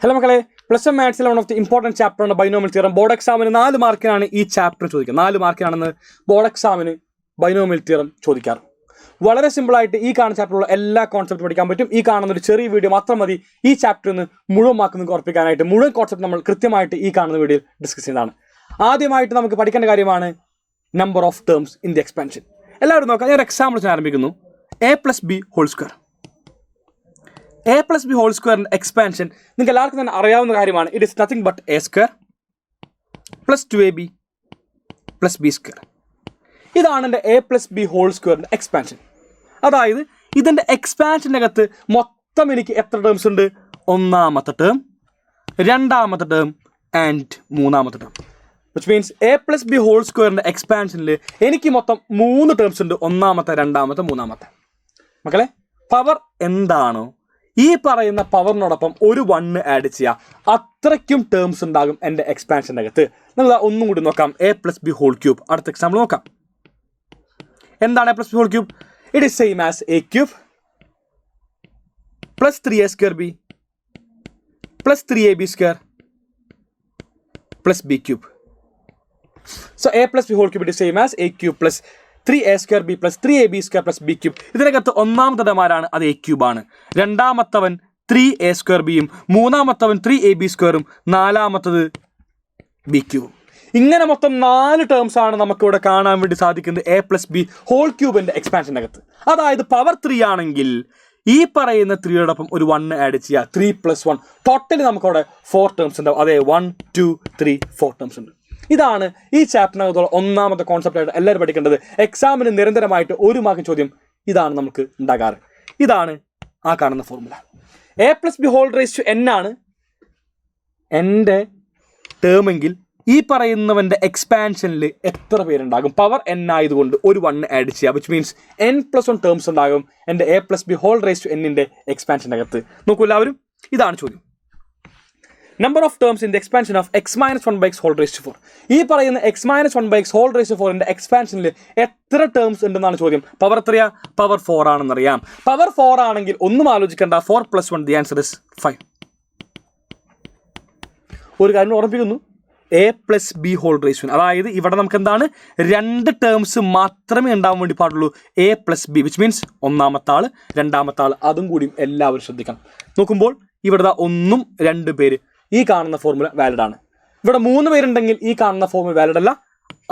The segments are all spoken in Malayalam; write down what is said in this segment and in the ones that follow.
ഹലോ മക്കളെ, പ്ലസ് വൺ മാത്സിലെ വൺ ഓഫ് ദി ഇമ്പോർട്ടൻറ്റ് ചാപ്റ്ററാണ് ബൈനോമിയൽ തിയറം. ബോർഡ് എക്സാമിന് 4 മാർക്കിനാണ് ഈ ചാപ്റ്റർ ചോദിക്കുന്നത്. 4 മാർക്കിനാണെന്ന് ബോർഡ് എക്സാമിന് ബൈനോമിയൽ തിയറം ചോദിക്കാറ്. വളരെ സിമ്പിളായിട്ട് ഈ കാണുന്ന ചാപ്റ്ററിലുള്ള എല്ലാ കോൺസെപ്റ്റ് പഠിക്കാൻ പറ്റും. ഈ കാണുന്ന ഒരു ചെറിയ വീഡിയോ മാത്രം മതി ഈ ചാപ്റ്ററിൽ നിന്ന് മുഴുവൻ മാർക്ക് നിങ്ങൾക്ക് ഉറപ്പിക്കാനായിട്ട്. മുഴുവൻ കോൺസെപ്റ്റ് നമ്മൾ കൃത്യമായിട്ട് ഈ കാണുന്ന വീഡിയോയിൽ ഡിസ്കസ് ചെയ്യുന്നതാണ്. ആദ്യമായിട്ട് നമുക്ക് പഠിക്കേണ്ട കാര്യമാണ് number of terms in the expansion. എല്ലാവരും നോക്കാം, ഞാൻ ഒരു എക്സാമ്പിൾ വെച്ച് ആരംഭിക്കുന്നു. a+b² a+b ഹോൾ സ്ക്വയറിൻ്റെ എക്സ്പാൻഷൻ നിങ്ങൾക്ക് എല്ലാവർക്കും തന്നെ അറിയാവുന്ന കാര്യമാണ്. It is nothing but a² + 2ab + b². ഇതാണ് എൻ്റെ a+b ഹോൾ സ്ക്വയറിൻ്റെ എക്സ്പാൻഷൻ. അതായത് ഇതിൻ്റെ എക്സ്പാൻഷൻ്റെ അകത്ത് മൊത്തം എനിക്ക് എത്ര ടേംസ് ഉണ്ട്? ഒന്നാമത്തെ ടേം, രണ്ടാമത്തെ ടേം ആൻഡ് മൂന്നാമത്തെ term. Which means a+b whole സ്ക്വയറിൻ്റെ എക്സ്പാൻഷനിൽ എനിക്ക് മൊത്തം 3 ടേംസ് ഉണ്ട്. ഒന്നാമത്തെ, രണ്ടാമത്തെ, മൂന്നാമത്തെ. മക്കളെ, പവർ എന്താണോ ഈ പറയുന്ന പവറിനോടൊപ്പം ഒരു 1 ആഡ് ചെയ്യുക. അത്രയ്ക്കും ടേംസ് ഉണ്ടാകും എൻ്റെ എക്സ്പാൻഷൻ്റെ അകത്ത്. നമ്മൾ ഒന്നും കൂടി നോക്കാം. a+b³ അടുത്ത എക്സാമ്പിൾ നോക്കാം. എന്താണ് a+b³ it is same as a³ + 3a²b + 3ab² + b³. So a+b³ it is same as a³ + 3a²b + 3ab² + b³. ഇതിനകത്ത് ഒന്നാമത്തെ ടേമാരാണ്, അത് a³ ആണ്. രണ്ടാമത്തവൻ 3a²bയും മൂന്നാമത്തവൻ 3ab²ഉം നാലാമത്തത് b³. ഇങ്ങനെ മൊത്തം 4 ടേംസ് ആണ് നമുക്കിവിടെ കാണാൻ വേണ്ടി സാധിക്കുന്നത് a+b ഹോൾ ക്യൂബിൻ്റെ എക്സ്പാൻഷൻ്റെ അകത്ത്. അതായത് പവർ 3 ആണെങ്കിൽ ഈ പറയുന്ന 3യോടൊപ്പം ഒരു 1 ആഡ് ചെയ്യുക. 3 + 1 ടോട്ടലി നമുക്കവിടെ 4 ടേംസ് ഉണ്ടാവും. അതെ, 1 2 3 4 ടേംസ് ഉണ്ട്. ഇതാണ് ഈ ചാപ്റ്ററിനകത്തുള്ള ഒന്നാമത്തെ കോൺസെപ്റ്റായിട്ട് എല്ലാവരും പഠിക്കേണ്ടത്. എക്സാമിന് നിരന്തരമായിട്ട് 1 മാർക്ക് ചോദ്യം ഇതാണ് നമുക്ക് ഉണ്ടാകാറ്. ഇതാണ് ആ കാണുന്ന ഫോർമുല. a+b⁴n ആണ് എൻ്റെ ടേമെങ്കിൽ ഈ പറയുന്നവൻ്റെ എക്സ്പാൻഷനിൽ എത്ര പേരുണ്ടാകും? പവർ n ആയതുകൊണ്ട് ഒരു 1 ആഡ് ചെയ്യുക. വിച്ച് മീൻസ് n+1 ടേംസ് ഉണ്ടാകും എൻ്റെ a+b⁴ എക്സ്പാൻഷൻ്റെ അകത്ത്. നോക്കൂ എല്ലാവരും, ഇതാണ് ചോദ്യം. Number of terms in the expansion of x-1/x⁴. ഈ പറയുന്ന x-1/x⁴ എക്സ്പാൻഷനിൽ എത്ര ടേംസ് ഉണ്ടെന്നാണ് ചോദ്യം. പവർ എത്രയാ? പവർ 4 ആണെന്നറിയാം. പവർ 4 ആണെങ്കിൽ ഒന്നും ആലോചിക്കേണ്ട, 4 + 1 ദി ആൻസർ ഇസ് 5. ഒരു കാര്യം ഓർമ്മിപ്പിക്കുന്നു, a+b⁴. അതായത് ഇവിടെ നമുക്ക് എന്താണ്, 2 ടേംസ് മാത്രമേ ഉണ്ടാവാൻ വേണ്ടി പാടുള്ളൂ. a+b വിച്ച് മീൻസ് ഒന്നാമത്തെ ആൾ, രണ്ടാമത്തെ ആൾ. അതും കൂടി എല്ലാവരും ശ്രദ്ധിക്കണം. നോക്കുമ്പോൾ ഇവിടെ 1ഉം 2 പേര്. ഈ കാണുന്ന ഫോർമുല വാലിഡ് ആണ്. ഇവിടെ 3 പേരുണ്ടെങ്കിൽ ഈ കാണുന്ന ഫോർമുല വാലിഡ് അല്ല.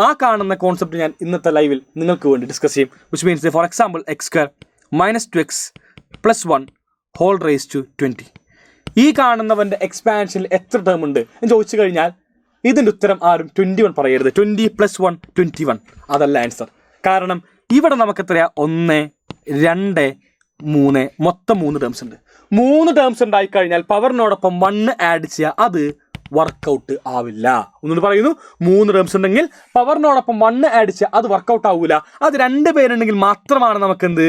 ആ കാണുന്ന കോൺസെപ്റ്റ് ഞാൻ ഇന്നത്തെ ലൈവിൽ നിങ്ങൾക്ക് വേണ്ടി ഡിസ്കസ് ചെയ്യും. Which means for example x² - 2x + 1 whole raise to 20. ഈ കാണുന്നവൻ്റെ എക്സ്പാൻഷനിൽ എത്ര ടേം ഉണ്ട് എന്ന് ചോദിച്ചു കഴിഞ്ഞാൽ ഇതിൻ്റെ ഉത്തരം ആരും 21 പറയരുത്. 20 + 1 21 അതല്ല ആൻസർ. കാരണം ഇവിടെ നമുക്ക് എത്രയാ? 1 2 3 മൊത്തം 3 ടേംസ് ഉണ്ട്. 3 ടേംസ് ഉണ്ടായിക്കഴിഞ്ഞാൽ പവറിനോടൊപ്പം 1 ആഡ് ചെയ്യുക. അത് വർക്കൗട്ട് ആവില്ല. ഒന്നുകൂടി പറയുന്നു, 3 ടേംസ് ഉണ്ടെങ്കിൽ പവറിനോടൊപ്പം 1 ആഡ് ചെയ്യുക. അത് വർക്കൗട്ട് ആവില്ല. അത് 2 പേരുണ്ടെങ്കിൽ മാത്രമാണ് നമുക്ക് എന്ത്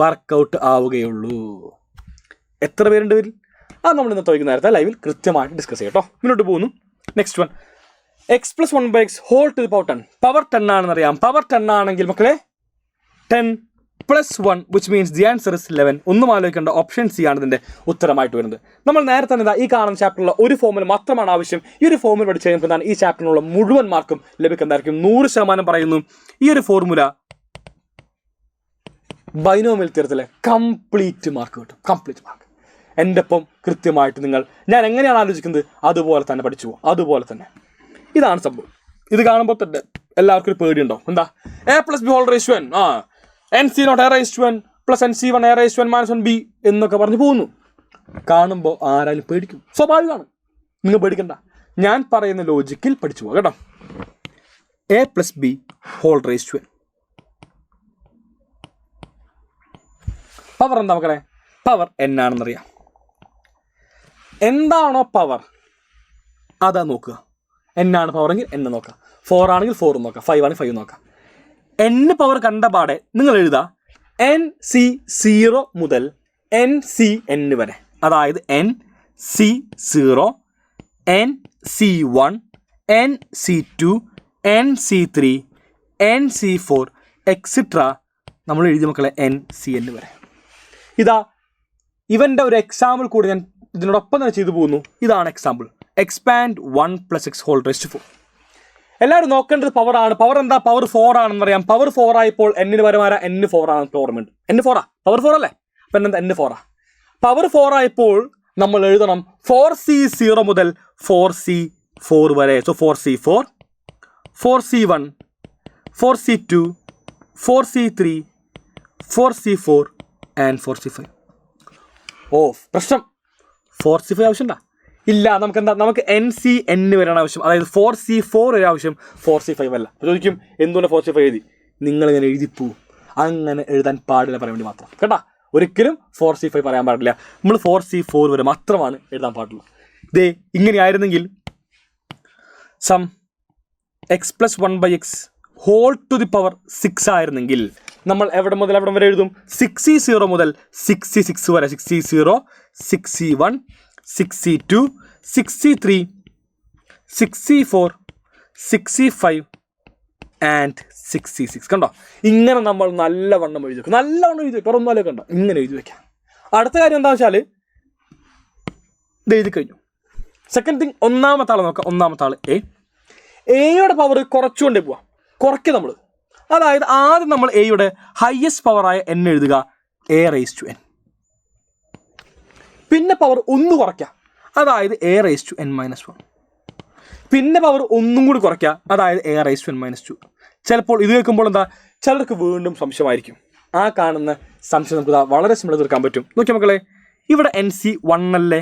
വർക്കൗട്ട് ആവുകയുള്ളൂ. എത്ര പേരുണ്ട് വരിൽ? അത് നമ്മൾ ഇന്നത്തെ വൈകുന്നേരത്തെ ലൈവിൽ കൃത്യമായിട്ട് ഡിസ്കസ് ചെയ്യാം കേട്ടോ. മുന്നോട്ട് പോകുന്നു. നെക്സ്റ്റ് വൺ, x+1/x⁴ പവർ 10 ആണെന്നറിയാം. പവർ 10 ആണെങ്കിൽ മക്കളെ 10 + 1 which means the answer is 11. ഒന്നും ആലോചിക്കേണ്ട, ഓപ്ഷൻ സി ആണ് ഇതിൻ്റെ ഉത്തരമായിട്ട് വരുന്നത്. നമ്മൾ നേരത്തെ തന്നെ ഈ കാണുന്ന ചാപ്റ്ററിലുള്ള ഒരു ഫോർമുല മാത്രമാണ് ആവശ്യം. ഈ ഒരു ഫോർമുല പഠിച്ചു കഴിയുമ്പോൾ ഈ ചാപ്റ്ററിനുള്ള മുഴുവൻ മാർക്കും ലഭിക്കുന്നതായിരിക്കും. 100% പറയുന്നു ഈ ഒരു ഫോർമുല ബൈനോമിയൽ തിയറത്തിലെ കംപ്ലീറ്റ് മാർക്ക് കിട്ടും. കംപ്ലീറ്റ് മാർക്ക് എൻ്റെ ഒപ്പം കൃത്യമായിട്ട് ഞാൻ എങ്ങനെയാണ് ആലോചിക്കുന്നത് അതുപോലെ തന്നെ പഠിച്ചു പോകും. അതുപോലെ തന്നെ ഇതാണ് സംഭവം. ഇത് കാണുമ്പോൾ തന്നെ എല്ലാവർക്കും ഒരു പേടിയുണ്ടോ? എന്താ a+b⁴n nc⁴ + nc⁴ - 1b എന്നൊക്കെ പറഞ്ഞു പോകുന്നു. കാണുമ്പോൾ ആരായാലും പേടിക്കും, സ്വാഭാവികമാണ്. നിങ്ങൾ പേടിക്കണ്ട, ഞാൻ പറയുന്ന ലോജിക്കിൽ പഠിച്ചു പോകാം കേട്ടോ. a+b⁴n പവർ എന്താ മക്കളെ? Power n ആണെന്നറിയാം. എന്താണോ പവർ അതാ നോക്കുക. n ആണ് പവറെങ്കിൽ n നോക്കാം, 4 ആണെങ്കിൽ 4 നോക്കാം, 5 ആണെങ്കിൽ 5 നോക്കാം. n പവർ കണ്ട പാടെ നിങ്ങൾ എഴുതുക nc0 മുതൽ ncn വരെ. അതായത് nc0 nc1 nc2 nc3 nc4 extra നമ്മൾ എഴുതിയ മക്കളെ ncn വരെ. ഇതാ ഇവൻ്റെ ഒരു എക്സാമ്പിൾ കൂടി ഞാൻ ഇതിനോടൊപ്പം തന്നെ ചെയ്തു പോകുന്നു. ഇതാണ് എക്സാമ്പിൾ. എക്സ്പാൻഡ് 1 + x ഹോൾ റേസ്റ്റ് 4. എല്ലാവരും നോക്കേണ്ടത് പവറാണ്. പവർ എന്താ? പവർ 4 ആണെന്ന് അറിയാം. പവർ 4 ആയപ്പോൾ എന്നിന് പരമാര n4 ആണെന്ന് ഓർമ്മയുണ്ട്. n4 പവർ 4 അല്ലേ? അപ്പം എന്താ n4 പവർ 4 ആയപ്പോൾ നമ്മൾ എഴുതണം 4c0 മുതൽ 4c4 വരെ. So 4c4, 4c1, 4c2, 4c3, 4c4 and 4c5. പ്രശ്നം 4c5 ആവശ്യമുണ്ടോ? ഇല്ല. നമുക്ക് NC വരെയാണ് ആവശ്യം. അതായത് 4c4 വരെ ആവശ്യം, 4c5 അല്ല. ചോദിക്കും എന്തുകൊണ്ട് 4c5 എഴുതി? നിങ്ങളിങ്ങനെ എഴുതിപ്പോവും. അങ്ങനെ എഴുതാൻ പാടില്ല പറയാൻ വേണ്ടി മാത്രം കേട്ടാ. ഒരിക്കലും 4c5 പറയാൻ പാടില്ല. നമ്മൾ 4c4 വരെ മാത്രമാണ് എഴുതാൻ പാടുള്ളൂ. ഇതേ ഇങ്ങനെയായിരുന്നെങ്കിൽ sum x + 1/x whole to the power 6 ആയിരുന്നെങ്കിൽ നമ്മൾ എവിടെ മുതൽ എവിടെ വരെ എഴുതും? 6c0 മുതൽ 6c6 വരെ. 6c0, 6c1, 6c2, 6c3, 6c4, 6c5 and 6c6. കണ്ടോ? ഇങ്ങനെ നമ്മൾ നല്ലവണ്ണം എഴുതി വെക്കും. നല്ലവണ്ണം എഴുതി വെക്കും. ഒരൊന്നാലോ കണ്ടോ? ഇങ്ങനെ എഴുതി വെക്കാം. അടുത്ത കാര്യം എന്താ വെച്ചാൽ ഇത് എഴുതി കഴിഞ്ഞു. സെക്കൻഡ് തിങ്, ഒന്നാമത്തെ ആൾ നോക്കാം. ഒന്നാമത്തെ ആൾ എയുടെ പവർ കുറച്ചുകൊണ്ടേ പോവാം. കുറയ്ക്കുക നമ്മൾ. അതായത് ആദ്യം നമ്മൾ എയുടെ ഹയസ്റ്റ് പവറായ n എഴുതുക, a⁻n. പിന്നെ പവർ ഒന്ന് കുറയ്ക്കുക, അതായത് a⁻n-1. പിന്നെ പവർ ഒന്നും കൂടി കുറയ്ക്കുക, അതായത് a⁻n-2. ചിലപ്പോൾ ഇത് കേൾക്കുമ്പോൾ എന്താ, ചിലർക്ക് വീണ്ടും സംശയമായിരിക്കും. ആ കാണുന്ന സംശയം നമുക്ക് വളരെ സിമ്പിൾ തീർക്കാൻ പറ്റും. നോക്കിയാൽ മക്കളെ, ഇവിടെ NC 1 അല്ലേ?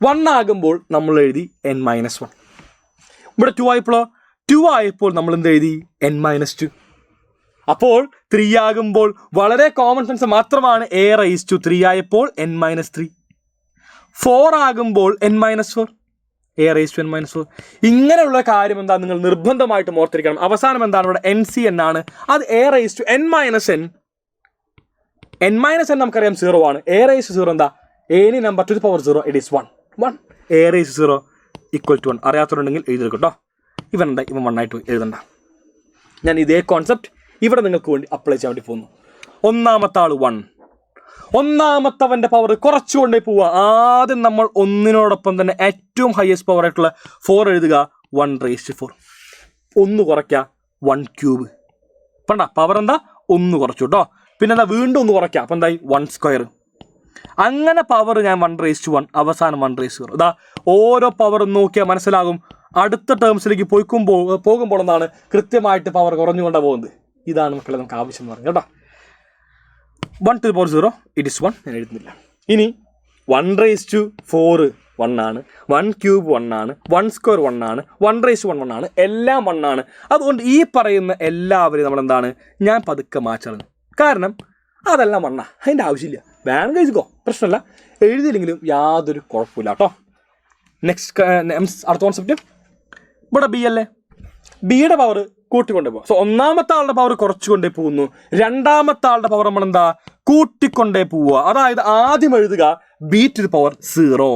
1 ആകുമ്പോൾ നമ്മൾ എഴുതി n-1. ഇവിടെ 2 ആയപ്പോഴോ? 2 ആയപ്പോൾ നമ്മൾ എന്ത് എഴുതി? n-2. അപ്പോൾ 3 ആകുമ്പോൾ വളരെ കോമൺ സെൻസ് മാത്രമാണ് a⁻3 ആയപ്പോൾ n-3. 4 ആകുമ്പോൾ n-4, a⁻n-4. ഇങ്ങനെയുള്ള കാര്യം എന്താ നിങ്ങൾ നിർബന്ധമായിട്ടും ഓർത്തിരിക്കണം. അവസാനം എന്താണ്? ഇവിടെ NCn ആണ്. അത് a⁻n-n. n-n നമുക്കറിയാം 0 ആണ്. a⁻0 എന്താ? any number to the power 0, it is 1. a⁻0 = 1. അറിയാത്തവരുണ്ടെങ്കിൽ എഴുതിയെടുക്കും കേട്ടോ. ഇവൻ 1 ആയിട്ട് എഴുതണ്ട. ഞാൻ ഇതേ കോൺസെപ്റ്റ് ഇവിടെ നിങ്ങൾക്ക് വേണ്ടി അപ്ലൈ ചെയ്യാൻ വേണ്ടി പോകുന്നു. ഒന്നാമത്തെ ആൾ 1. ഒന്നാമത്തവൻ്റെ പവർ കുറച്ചുകൊണ്ടേ പോവുക. ആദ്യം നമ്മൾ ഒന്നിനോടൊപ്പം തന്നെ ഏറ്റവും ഹയസ്റ്റ് പവർ ആയിട്ടുള്ള 4 എഴുതുക, 1⁻4. ഒന്ന് കുറയ്ക്കുക, 1³ പണ്ട പവർ എന്താ? ഒന്ന് കുറച്ചു കേട്ടോ. പിന്നെ എന്താ? വീണ്ടും ഒന്ന് കുറയ്ക്കുക. അപ്പം എന്തായി? 1². അങ്ങനെ പവർ ഞാൻ 1⁻1, അവസാനം 1⁻0. ഇതാ ഓരോ പവറും നോക്കിയാൽ മനസ്സിലാകും. അടുത്ത ടേംസിലേക്ക് പോകുമ്പോൾ എന്താണ് കൃത്യമായിട്ട് പവർ കുറഞ്ഞുകൊണ്ടാണ് പോകുന്നത്. ഇതാണ് മക്കളെ നമുക്ക് ആവശ്യം എന്ന് പറഞ്ഞു കേട്ടോ. 1 to the power 0, it is 1. ഞാൻ എഴുതുന്നില്ല. ഇനി 1⁻4 1 ആണ്, 1³ 1 ആണ്, 1² 1 ആണ്, 1⁻1 1 ആണ്, എല്ലാം 1 ആണ്. അതുകൊണ്ട് ഈ പറയുന്ന എല്ലാവരെയും നമ്മളെന്താണ് ഞാൻ പതുക്കെ മാറ്റാണ്. കാരണം അതെല്ലാം 1 ആണ്. അതിൻ്റെ ആവശ്യമില്ല. വേണമെങ്കിൽ എഴുതിക്കോ, പ്രശ്നമില്ല. എഴുതിയില്ലെങ്കിലും യാതൊരു കുഴപ്പമില്ല കേട്ടോ. നെക്സ്റ്റ് അടുത്ത കോൺസെപ്റ്റ്, ഇവിടെ ബി അല്ലേ? ബിയുടെ പവർ കൂട്ടിക്കൊണ്ടേ പോകും. സോ ഒന്നാമത്തെ ആളുടെ പവർ കുറച്ചുകൊണ്ടേ പോകുന്നു. രണ്ടാമത്തെ ആളുടെ പവർ നമ്മൾ എന്താ? കൂട്ടിക്കൊണ്ടേ പോവുക. അതായത് ആദ്യം എഴുതുക b to the power 0.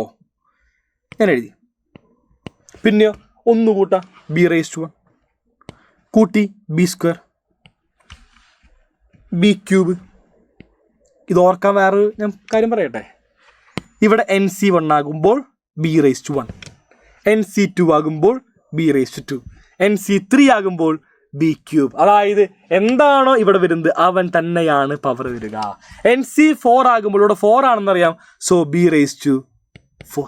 ഞാൻ എഴുതി. പിന്നെയോ ഒന്ന് കൂട്ടാ, b⁻1 കൂട്ടി b², b³ ഇത് ഓർക്കാൻ വേറെ ഞാൻ കാര്യം പറയട്ടെ. ഇവിടെ NC1 ആകുമ്പോൾ b⁻1, NC2 ആകുമ്പോൾ b⁻2, NC3 ആകുമ്പോൾ b³. അതായത് എന്താണോ ഇവിടെ വരുന്നത് അവൻ തന്നെയാണ് പവർ വരിക. NC4 ആകുമ്പോൾ ഇവിടെ 4 ആണെന്നറിയാം. So b⁻4.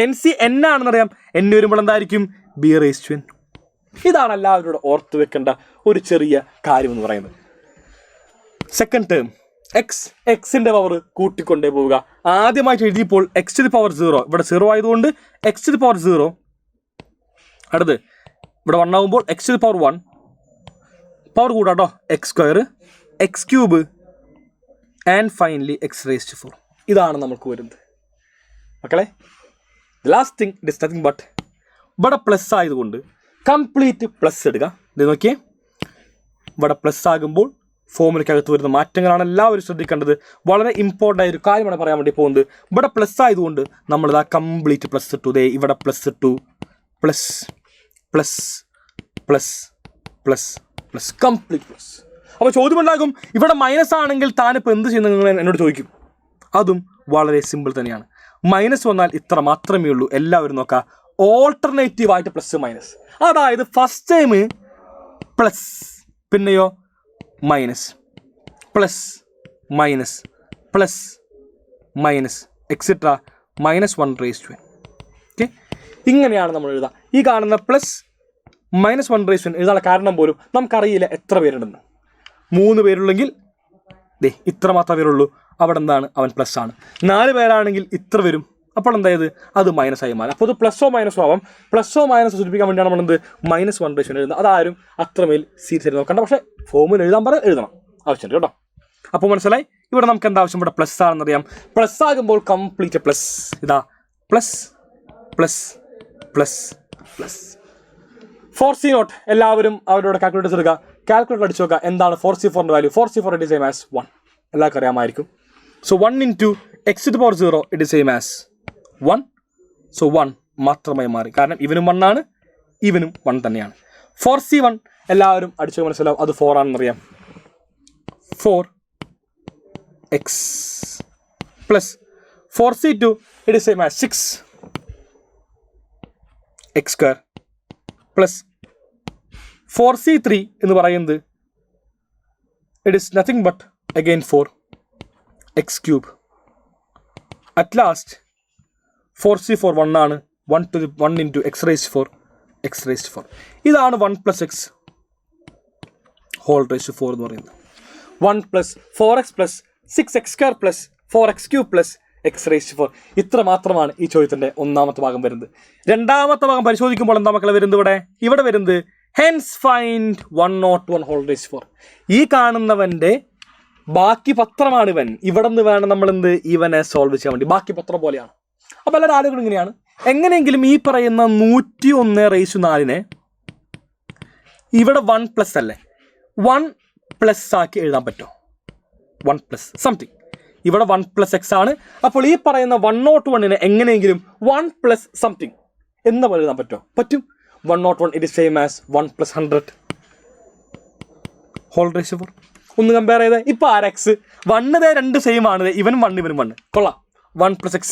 NCn ആണെന്നറിയാം. n വരുമ്പോൾ എന്തായിരിക്കും? b⁻n. ഇതാണ് എല്ലാവരും ഇവിടെ ഓർത്ത് വെക്കേണ്ട ഒരു ചെറിയ കാര്യം എന്ന് പറയുന്നത്. സെക്കൻഡ് ടേം എക്സിൻ്റെ പവർ കൂട്ടിക്കൊണ്ടേ പോവുക. ആദ്യമായിട്ട് എഴുതിയപ്പോൾ x to the power 0, ഇവിടെ 0 ആയതുകൊണ്ട് x to the power 0. അടുത്ത് ഇവിടെ 1 ആകുമ്പോൾ x to the power 1, power കൂടാട്ടോ, x², x³ and finally x⁻4. ഇതാണ് നമുക്ക് വരുന്നത് മക്കളെ. Last thing it is nothing but ഇവിടെ പ്ലസ് ആയതുകൊണ്ട് കംപ്ലീറ്റ് പ്ലസ് എടുക്കുക. ഇത് നോക്കിയേ, ഇവിടെ പ്ലസ് ആകുമ്പോൾ ഫോമുലയ്ക്കകത്ത് വരുന്ന മാറ്റങ്ങളാണ് എല്ലാവരും ശ്രദ്ധിക്കേണ്ടത്. വളരെ ഇമ്പോർട്ടൻ്റ് ആയ ഒരു കാര്യമാണ് പറയാൻ വേണ്ടി പോകുന്നത്. ഇവിടെ പ്ലസ് ആയതുകൊണ്ട് നമ്മളിതാ കംപ്ലീറ്റ് പ്ലസ് ഇട്ടു. ദേ ഇവിടെ പ്ലസ് ഇട്ടു, plus plus plus plus plus complete plus. അപ്പോൾ ചോദ്യം ഉണ്ടാകും, ഇവിടെ മൈനസ് ആണെങ്കിൽ താനിപ്പോൾ എന്ത് ചെയ്യുന്നത് എന്നോട് ചോദിക്കും. അതും വളരെ സിമ്പിൾ തന്നെയാണ്. മൈനസ് വന്നാൽ ഇത്ര മാത്രമേ ഉള്ളൂ. എല്ലാവരും നോക്കുക, ഓൾട്ടർനേറ്റീവ് ആയിട്ട് പ്ലസ് മൈനസ്. അതായത് ഫസ്റ്റ് ടൈം പ്ലസ്, പിന്നെയോ minus, plus minus, plus minus etcetera -1/n. Okay, ഇങ്ങനെയാണ് നമ്മൾ എഴുതുക. ഈ കാണുന്ന പ്ലസ് -1/n എഴുതാനുള്ള കാരണം പോലും നമുക്കറിയില്ല എത്ര പേരുണ്ടെന്ന്. 3 പേരുള്ളെങ്കിൽ ഇത്ര മാത്രമേ പേരുള്ളൂ, അവിടെ എന്താണ് അവൻ പ്ലസ് ആണ്. 4 പേരാണെങ്കിൽ ഇത്ര വരും, അപ്പോൾ എന്തായത് അത് മൈനസ് ആയി മാറും. അപ്പോൾ അത് പ്ലസോ മൈനസോ ആവാം. പ്ലസോ മൈനസോ സൂചിപ്പിക്കാൻ വേണ്ടിയാണ് നമ്മളെന്ത് -1/n എഴുതുന്നത്. അതാരും അത്രമേൽ സീരിയസ് ആയിട്ട് നോക്കണ്ട. പക്ഷേ ഫോമിൽ എഴുതാൻ എഴുതണം, ആവശ്യമുണ്ട് കേട്ടോ. അപ്പോൾ മനസ്സിലായി, ഇവിടെ നമുക്ക് എന്താ ആവശ്യം, ഇവിടെ പ്ലസ് ആണെന്നറിയാം. പ്ലസ് ആകുമ്പോൾ കംപ്ലീറ്റ് പ്ലസ്, ഇതാ plus plus plus plus. 4C0 എല്ലാവരും അവരോട് കാൽക്കുലേറ്റേഴ്സ് എടുക്കുക, കാൽക്കുലേറ്റർ അടിച്ചു നോക്കുക എന്താണ് 4C4 value. 4C4 it same as 1, എല്ലാവർക്കും അറിയാമായിരിക്കും. So 1 into x⁴, it is same as 1. So 1 മാത്രമായി മാറി, കാരണം ഇവനും 1 ആണ്, ഇവനും 1 തന്നെയാണ്. 4C1 എല്ലാവരും അടിച്ചു മനസ്സിലാവും, അത് 4 ആണെന്നറിയാം. 4x plus 4C2 it is same as 6x² plus 4C3 എന്ന് പറയുന്നത് it is nothing but again 4x³ at last 4C4 1 ആണ്, 1 into x⁴, x⁴. ഇതാണ് 1 + x whole⁴ എന്ന് പറയുന്നത്. 1 + 4x + 6x² + 4x³ + x⁴. ഇത്ര മാത്രമാണ് ഈ ചോദ്യത്തിൻ്റെ ഒന്നാമത്തെ ഭാഗം വരുന്നത്. രണ്ടാമത്തെ ഭാഗം പരിശോധിക്കുമ്പോൾ എന്താ മക്കളെ വരുന്നത്, ഇവിടെ വരുന്നത് hence find 101 whole⁴. ഈ കാണുന്നവൻ്റെ ബാക്കി പത്രമാണ് ഇവൻ. ഇവിടെ നിന്ന് വേണം നമ്മൾ ഇവനെ സോൾവ് ചെയ്യാൻ വേണ്ടി. ബാക്കി പത്രം പോലെയാണ്. അപ്പോൾ എല്ലാവരും ആളുകളും ഇങ്ങനെയാണ്. എങ്ങനെയെങ്കിലും ഈ പറയുന്ന 101/4 ഇവിടെ 1+ അല്ലേ, 1+ ആക്കി എഴുതാൻ പറ്റുമോ? 1+ സംതിങ്, ഇവിടെ 1 + x ആണ്. അപ്പോൾ ഈ പറയുന്ന 101 എങ്ങനെയെങ്കിലും 1 + സംതിങ് എന്ന് പോലെ എഴുതാൻ പറ്റുമോ? പറ്റും. 101 it is same as 1 + 100 whole⁴. ഒന്ന് കമ്പയർ ചെയ്തേ. ഇപ്പോൾ ആരെക്സ് 1 2 സെയിം ആണ്, ഇവനും 1 ഇവനും 1. കൊള്ളാം. 1 + x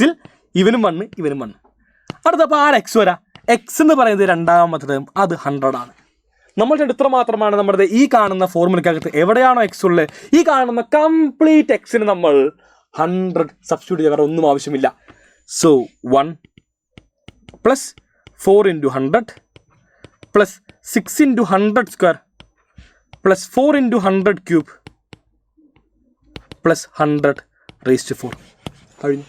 ഇവനും 1 ഇവനും 1. അടുത്തപ്പോൾ ആരെക്സ് വരാം. എക്സ് എന്ന് പറയുന്നത് രണ്ടാമത്തെ ടേം, അത് 100 ആണ്. നമ്മൾ ഇത്ര മാത്രമാണ് നമ്മുടെ ഈ കാണുന്ന ഫോർമുലക്കകത്ത് എവിടെയാണോ എക്സ് ഉള്ളത്, ഈ കാണുന്ന കംപ്ലീറ്റ് എക്സിന് നമ്മൾ 100 സബ്സ്റ്റിറ്റ്യൂട്ട് ചെയ്യാൻ ഒന്നും ആവശ്യമില്ല. സോ 1 + 4 × 100 + 6 × 100² + 4 × 100³ + 100⁴. കഴിഞ്ഞു.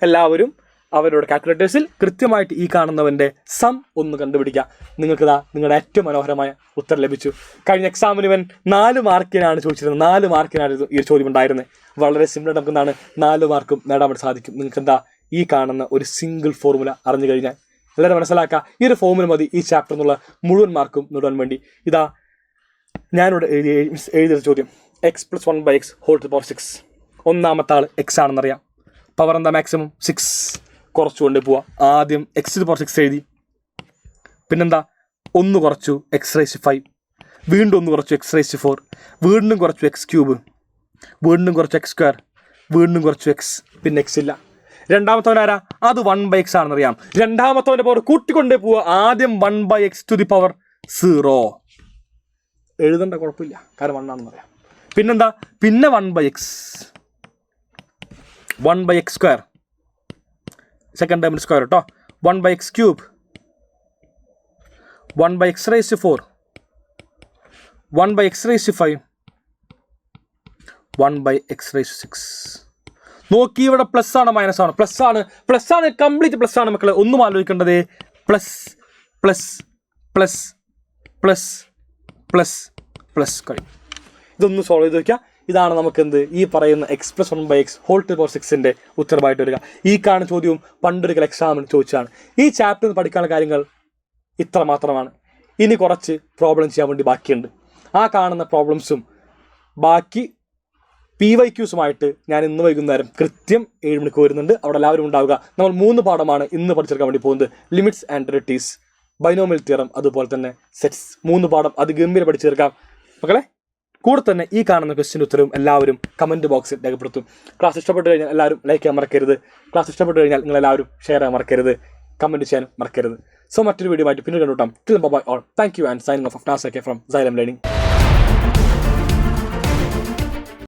എല്ലാവരും അവരുടെ കാൽക്കുലേറ്റേഴ്സിൽ കൃത്യമായിട്ട് ഈ കാണുന്നവൻ്റെ സം ഒന്ന് കണ്ടുപിടിക്കുക. നിങ്ങൾക്കിതാ നിങ്ങളുടെ ഏറ്റവും മനോഹരമായ ഉത്തരം ലഭിച്ചു. കഴിഞ്ഞ എക്സാമിന് ഇവൻ 4 മാർക്കിനാണ് ചോദിച്ചിരുന്നത്. 4 മാർക്കിനായിരുന്നു ഈ ഒരു ചോദ്യം ഉണ്ടായിരുന്നത്. വളരെ സിമ്പിളായിട്ട് നമുക്ക് എന്താണ് 4 മാർക്കും നേടാൻ വേണ്ടി സാധിക്കും. നിങ്ങൾക്ക് എന്താ ഈ കാണുന്ന ഒരു സിംഗിൾ ഫോർമുല അറിഞ്ഞു കഴിഞ്ഞാൽ എല്ലാവരും മനസ്സിലാക്കുക. ഈ ഒരു ഫോർമുല മതി ഈ ചാപ്റ്റർ എന്നുള്ള മുഴുവൻ മാർക്കും നേടാൻ വേണ്ടി. ഇതാ ഞാനിവിടെ എഴുതിയ ചോദ്യം x + 1/x whole⁴ 6. ഒന്നാമത്തെ ആൾ എക്സ് ആണെന്നറിയാം. പവർ എന്താ മാക്സിമം 6. കുറച്ചുകൊണ്ട് പോവാം. ആദ്യം x⁴ എഴുതി, പിന്നെന്താ 1 കുറച്ചു x⁵, വീണ്ടും 1 കുറച്ചു x⁴, വീണ്ടും കുറച്ചു x³, വീണ്ടും കുറച്ച് x², വീണ്ടും കുറച്ചു x, പിന്നെ x ഇല്ല. രണ്ടാമത്തവൻ ആരാ? അത് 1/x ആണെന്നറിയാം. രണ്ടാമത്തവൻ്റെ പവർ കൂട്ടിക്കൊണ്ടേ പോവുക. ആദ്യം 1/x⁴ എഴുതേണ്ട കുഴപ്പമില്ല, കാരണം 1 ആണെന്നറിയാം. പിന്നെന്താ, പിന്നെ 1/x, 1/x², സെക്കൻഡ് ടേമിൻ്റെ സ്ക്വയർ കേട്ടോ, 1/x³, 1/x⁴, 1/x⁵, 1/x�6. നോക്കി, ഇവിടെ പ്ലസ് ആണ് മൈനസ് ആണ്? പ്ലസ് ആണ്, കംപ്ലീറ്റ് പ്ലസ് ആണ് മക്കളെ. ഒന്നും ആലോചിക്കേണ്ടത്. Plus plus plus plus plus plus കഴിയും. ഇതൊന്ന് സോൾവ് ചെയ്ത് വയ്ക്കുക. ഇതാണ് നമുക്ക് ഈ പറയുന്ന x + 1/x whole⁴ ഉത്തരമായിട്ട് വരിക. ഈ കാണുന്ന ചോദ്യവും പണ്ടൊരിക്കൽ എക്സാമിന് ചോദിച്ചതാണ്. ഈ ചാപ്റ്ററിൽ നിന്ന് പഠിക്കാനുള്ള കാര്യങ്ങൾ ഇത്ര മാത്രമാണ്. ഇനി കുറച്ച് പ്രോബ്ലം ചെയ്യാൻ വേണ്ടി ബാക്കിയുണ്ട്. ആ കാണുന്ന പ്രോബ്ലംസും ബാക്കി PYQസുമായിട്ട് ഞാൻ ഇന്ന് വൈകുന്നേരം കൃത്യം 7 മണിക്ക് വരുന്നുണ്ട്. അവിടെ എല്ലാവരും ഉണ്ടാവുക. നമ്മൾ 3 പാഠമാണ് ഇന്ന് പഠിച്ചെടുക്കാൻ വേണ്ടി പോകുന്നത്. Limits and derivatives, binomial theorem, അതുപോലെ തന്നെ സെറ്റ്സ്. 3 പാഠം അതിഗംഭീരം പഠിച്ചെടുക്കാം മക്കളെ. കൂടെ തന്നെ ഈ കാണുന്ന ക്വസ്റ്റ്യൻ ഉത്തരവും എല്ലാവരും കമൻറ്റ് ബോക്സിൽ രേഖപ്പെടുത്തും. ക്ലാസ് ഇഷ്ടപ്പെട്ട് കഴിഞ്ഞാൽ എല്ലാവരും ലൈക്ക് ചെയ്യാൻ മറക്കരുത്. ക്ലാസ് ഇഷ്ടപ്പെട്ട് കഴിഞ്ഞാൽ നിങ്ങളെല്ലാവരും ഷെയർ ചെയ്യാൻ മറക്കരുത്, കമൻറ്റ് ചെയ്യാൻ മറക്കരുത്. സോ മറ്റൊരു വീഡിയോ ആയിട്ട് പിന്നീട് കണ്ടുട്ടാം. Till bye all. Thank you and signing off Naz from Xylem Learning.